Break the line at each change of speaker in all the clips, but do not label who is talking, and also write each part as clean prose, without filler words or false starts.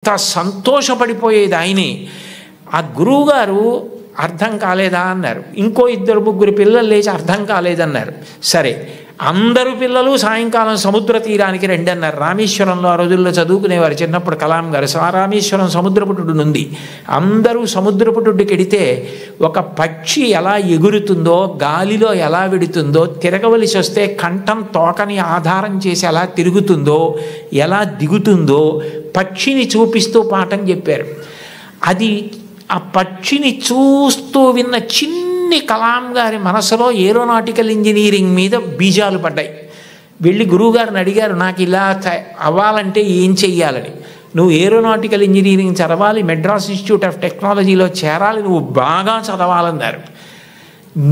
అంత సంతోషపడిపోయేది ఆయనే. ఆ గురువుగారు అర్థం కాలేదా అన్నారు. ఇంకో ఇద్దరు ముగ్గురు పిల్లలు లేచి అర్థం కాలేదన్నారు. సరే, అందరు పిల్లలు సాయంకాలం సముద్ర తీరానికి రండి అన్నారు. రామేశ్వరంలో ఆ రోజుల్లో చదువుకునేవారు చిన్నప్పుడు కలాం గారు. రామేశ్వరం సముద్రపుటుడు ఉంది. అందరూ సముద్రపుటుడికి వెడితే ఒక పక్షి ఎలా ఎగురుతుందో, గాలిలో ఎలా వెడుతుందో, తిరగవలసి వస్తే కంఠం తోకని ఆధారం చేసి ఎలా తిరుగుతుందో, ఎలా దిగుతుందో పక్షిని చూపిస్తూ పాఠం చెప్పారు. అది ఆ పక్షిని చూస్తూ విన్న చిన్ని కలాం గారి మనసులో ఏరోనాటికల్ ఇంజనీరింగ్ మీద బీజాలు పడ్డాయి. వెళ్ళి గురువుగారిని అడిగారు, నాకు ఇలా అవ్వాలంటే ఏం చెయ్యాలని. నువ్వు ఏరోనాటికల్ ఇంజనీరింగ్ చదవాలి, మెడ్రాస్ ఇన్స్టిట్యూట్ ఆఫ్ టెక్నాలజీలో చేరాలి, నువ్వు బాగా చదవాలన్నారు.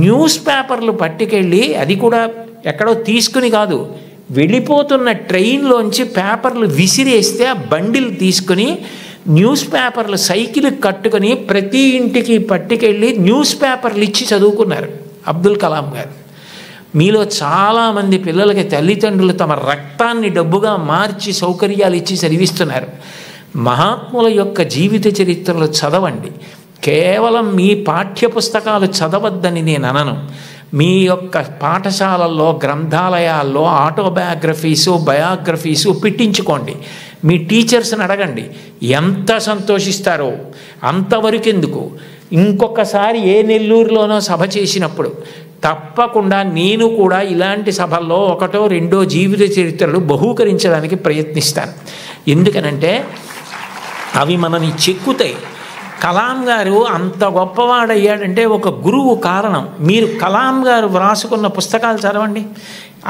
న్యూస్ పేపర్లు పట్టుకెళ్ళి, అది కూడా ఎక్కడో తీసుకుని కాదు, వెళ్ళిపోతున్న ట్రైన్లోంచి పేపర్లు విసిరేస్తే ఆ బండిలు తీసుకుని న్యూస్ పేపర్లు సైకిల్ కట్టుకుని ప్రతి ఇంటికి పట్టుకెళ్ళి న్యూస్ పేపర్లు ఇచ్చి చదువుకున్నారు అబ్దుల్ కలాం గారు. మీలో చాలామంది పిల్లలకి తల్లిదండ్రులు తమ రక్తాన్ని డబ్బుగా మార్చి సౌకర్యాలు ఇచ్చి చదివిస్తున్నారు. మహాత్ముల యొక్క జీవిత చరిత్రలు చదవండి. కేవలం మీ పాఠ్యపుస్తకాలు చదవద్దని నేను అనను. మీ యొక్క పాఠశాలల్లో, గ్రంథాలయాల్లో ఆటోబయోగ్రఫీసు, బయోగ్రఫీసు పెట్టించుకోండి. మీ టీచర్స్ని అడగండి, ఎంత సంతోషిస్తారో. అంతవరకు ఎందుకు, ఇంకొకసారి ఏ నెల్లూరులోనో సభ చేసినప్పుడు తప్పకుండా నేను కూడా ఇలాంటి సభల్లో ఒకటో రెండో జీవిత చరిత్రలు బహూకరించడానికి ప్రయత్నిస్తాను. ఎందుకనంటే అవి మనని చెక్కుతాయి. కలాం గారు అంత గొప్పవాడయ్యాడంటే ఒక గురువు కారణం. మీరు కలాం గారు వ్రాసుకున్న పుస్తకాలు చదవండి.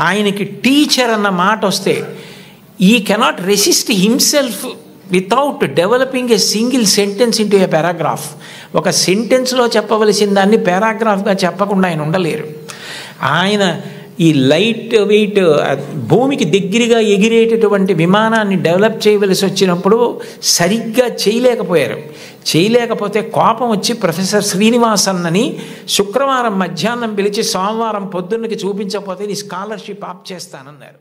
ఆయనకి టీచర్ అన్న మాట వస్తే ఈ cannot resist himself without developing a single sentence into A paragraph. ఒక సెంటెన్స్లో చెప్పవలసిన దాన్ని పారాగ్రాఫ్గా చెప్పకుండా ఆయన ఉండలేరు. ఆయన ఈ లైట్ వెయిట్ భూమికి దగ్గరగా ఎగిరేటటువంటి విమానాన్ని డెవలప్ చేయవలసి వచ్చినప్పుడు సరిగ్గా చేయలేకపోతే కోపం వచ్చి ప్రొఫెసర్ శ్రీనివాసన్నని శుక్రవారం మధ్యాహ్నం పిలిచి సోమవారం పొద్దున్నకి చూపించకపోతే నీ స్కాలర్షిప్ ఆప్ చేస్తానన్నారు.